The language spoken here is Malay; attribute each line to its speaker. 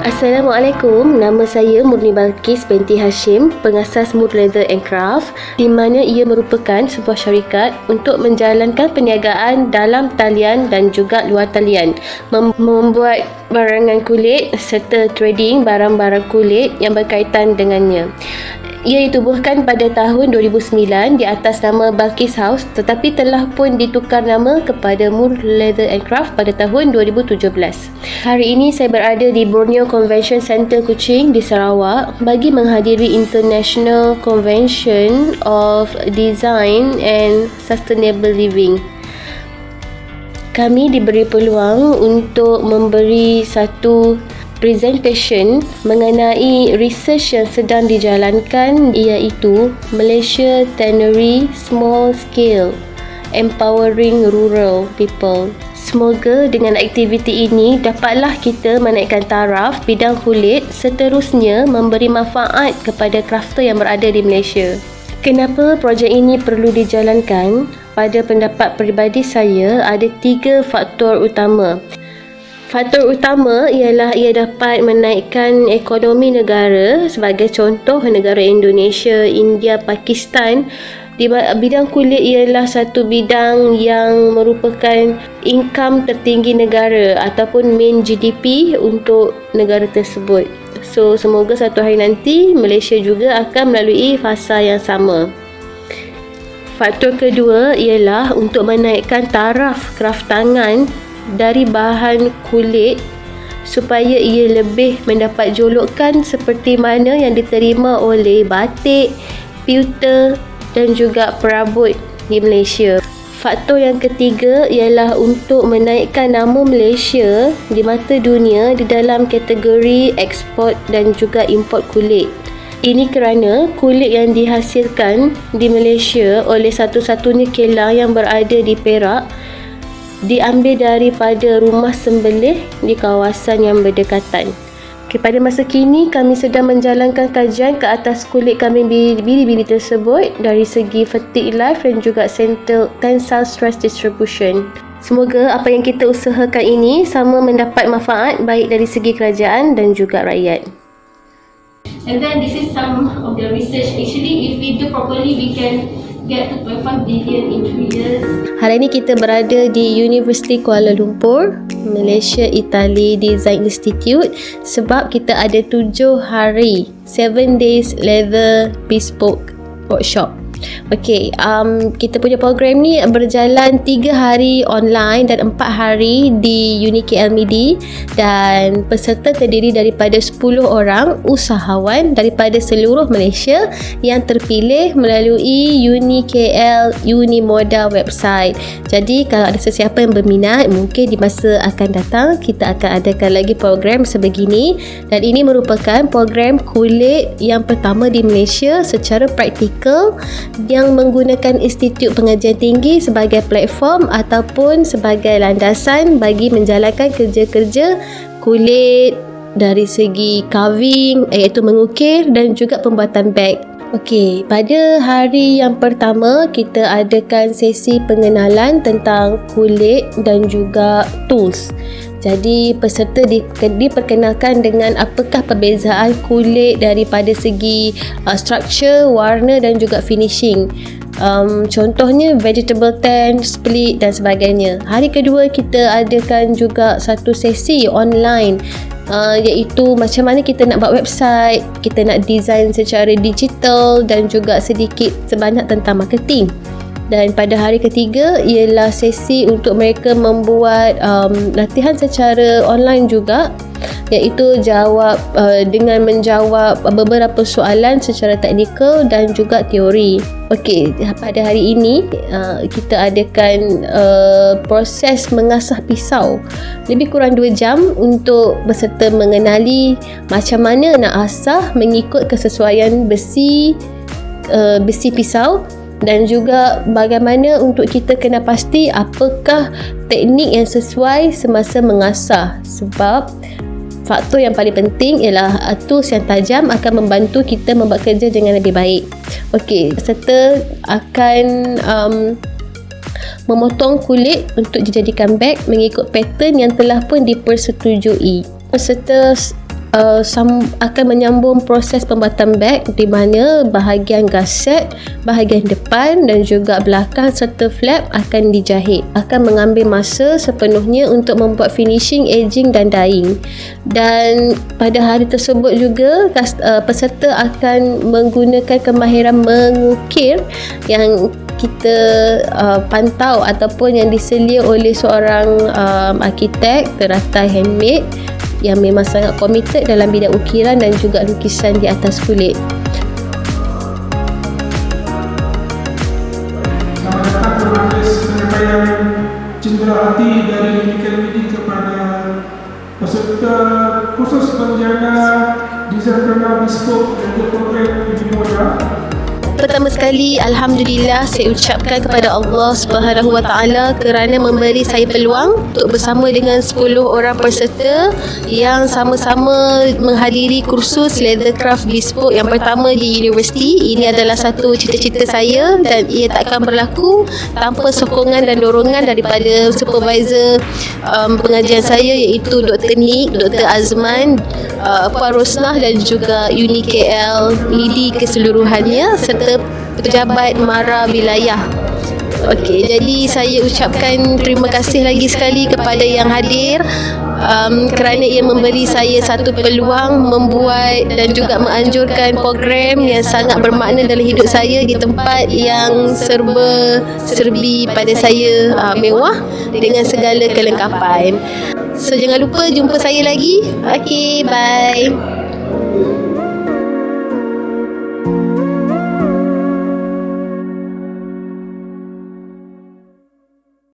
Speaker 1: Assalamualaikum, nama saya Murni Balkis binti Hashim, pengasas Mood Leather and Craft, di mana ia merupakan sebuah syarikat untuk menjalankan perniagaan dalam talian dan juga luar talian, membuat barangan kulit serta trading barang-barang kulit yang berkaitan dengannya. Ia ditubuhkan pada tahun 2009 di atas nama Balkis House, tetapi telah pun ditukar nama kepada Mood Leather and Craft pada tahun 2017. Hari ini saya berada di Borneo Convention Center Kuching di Sarawak bagi menghadiri International Convention of Design and Sustainable Living. Kami diberi peluang untuk memberi satu presentation mengenai research yang sedang dijalankan, iaitu Malaysia Tannery Small Scale Empowering Rural People. Semoga dengan aktiviti ini dapatlah kita menaikkan taraf bidang kulit, seterusnya memberi manfaat kepada crafter yang berada di Malaysia. Kenapa projek ini perlu dijalankan? Pada pendapat peribadi saya, ada 3 faktor utama. Faktor utama ialah ia dapat menaikkan ekonomi negara, sebagai contoh negara Indonesia, India, Pakistan. Di bidang kulit ialah satu bidang yang merupakan income tertinggi negara ataupun main GDP untuk negara tersebut. So, semoga satu hari nanti Malaysia juga akan melalui fasa yang sama. Faktor kedua ialah untuk menaikkan taraf kraft tangan dari bahan kulit supaya ia lebih mendapat jolokan seperti mana yang diterima oleh batik, pewter dan juga perabot di Malaysia. Faktor yang ketiga ialah untuk menaikkan nama Malaysia di mata dunia di dalam kategori ekspor dan juga import kulit. Ini kerana kulit yang dihasilkan di Malaysia oleh satu-satunya kilang yang berada di Perak diambil daripada rumah sembelih di kawasan yang berdekatan. Pada masa kini, kami sedang menjalankan kajian ke atas kulit kambing bili-bili tersebut dari segi fatigue life dan juga tensile stress distribution. Semoga apa yang kita usahakan ini sama mendapat manfaat baik dari segi kerajaan dan juga rakyat.
Speaker 2: And then this is some of the research. Actually, if we do properly, we can get 2.5 billion in 3 years.
Speaker 1: Hari ini kita berada di University Kuala Lumpur, Malaysia Italy Design Institute, sebab kita ada 7 hari 7 days leather bespoke workshop. Okey, kita punya program ni berjalan 3 hari online dan 4 hari di Uni KLMD, dan peserta terdiri daripada 10 orang usahawan daripada seluruh Malaysia yang terpilih melalui Uni KL Uni Moda website. Jadi kalau ada sesiapa yang berminat, mungkin di masa akan datang kita akan adakan lagi program sebegini, dan ini merupakan program kulit yang pertama di Malaysia secara praktikal yang menggunakan Institut Pengajian Tinggi sebagai platform ataupun sebagai landasan bagi menjalankan kerja-kerja kulit dari segi carving, iaitu mengukir, dan juga pembuatan beg. Okey, pada hari yang pertama kita adakan sesi pengenalan tentang kulit dan juga tools. Jadi peserta diperkenalkan dengan apakah perbezaan kulit daripada segi structure, warna dan juga finishing. Contohnya vegetable tan, split dan sebagainya. Hari kedua kita adakan juga satu sesi online, iaitu macam mana kita nak buat website, kita nak design secara digital dan juga sedikit sebanyak tentang marketing. Dan pada hari ketiga ialah sesi untuk mereka membuat latihan secara online juga, iaitu dengan menjawab beberapa soalan secara teknikal dan juga teori. Okey, pada hari ini kita adakan proses mengasah pisau lebih kurang 2 jam untuk peserta mengenali macam mana nak asah mengikut kesesuaian besi pisau, dan juga bagaimana untuk kita kena pasti apakah teknik yang sesuai semasa mengasah, sebab faktor yang paling penting ialah tools yang tajam akan membantu kita membuat kerja dengan lebih baik. Okey, peserta akan memotong kulit untuk dijadikan beg mengikut pattern yang telah pun dipersetujui. Peserta akan menyambung proses pembuatan beg, di mana bahagian gaset, bahagian depan dan juga belakang serta flap akan dijahit. Akan mengambil masa sepenuhnya untuk membuat finishing, edging dan dyeing. Dan pada hari tersebut juga peserta akan menggunakan kemahiran mengukir yang kita pantau ataupun yang diselia oleh seorang arkitek teratai handmade yang memang sangat komited dalam bidang ukiran dan juga lukisan di atas kulit.
Speaker 3: Selamat datang ke majlis penyampaian cenderawati dari Unical Media kepada peserta kursus penjaga desain kerana bespoke dan program Budi Moda.
Speaker 1: Pertama sekali, Alhamdulillah saya ucapkan kepada Allah Subhanahu Wa Taala kerana memberi saya peluang untuk bersama dengan 10 orang peserta yang sama-sama menghadiri kursus Leathercraft Bespoke yang pertama di universiti. Ini adalah satu cita-cita saya dan ia tak akan berlaku tanpa sokongan dan dorongan daripada supervisor pengajian saya, iaitu Dr. Nick, Dr. Azman, Puan Rosnah dan juga Uni KL LIDI keseluruhannya serta pejabat MARA wilayah. Okey, jadi saya ucapkan terima kasih lagi sekali kepada yang hadir kerana ia memberi saya satu peluang membuat dan juga menganjurkan program yang sangat bermakna dalam hidup saya di tempat yang serba-serbi pada saya mewah dengan segala kelengkapan. So jangan lupa jumpa saya lagi. Okey, bye.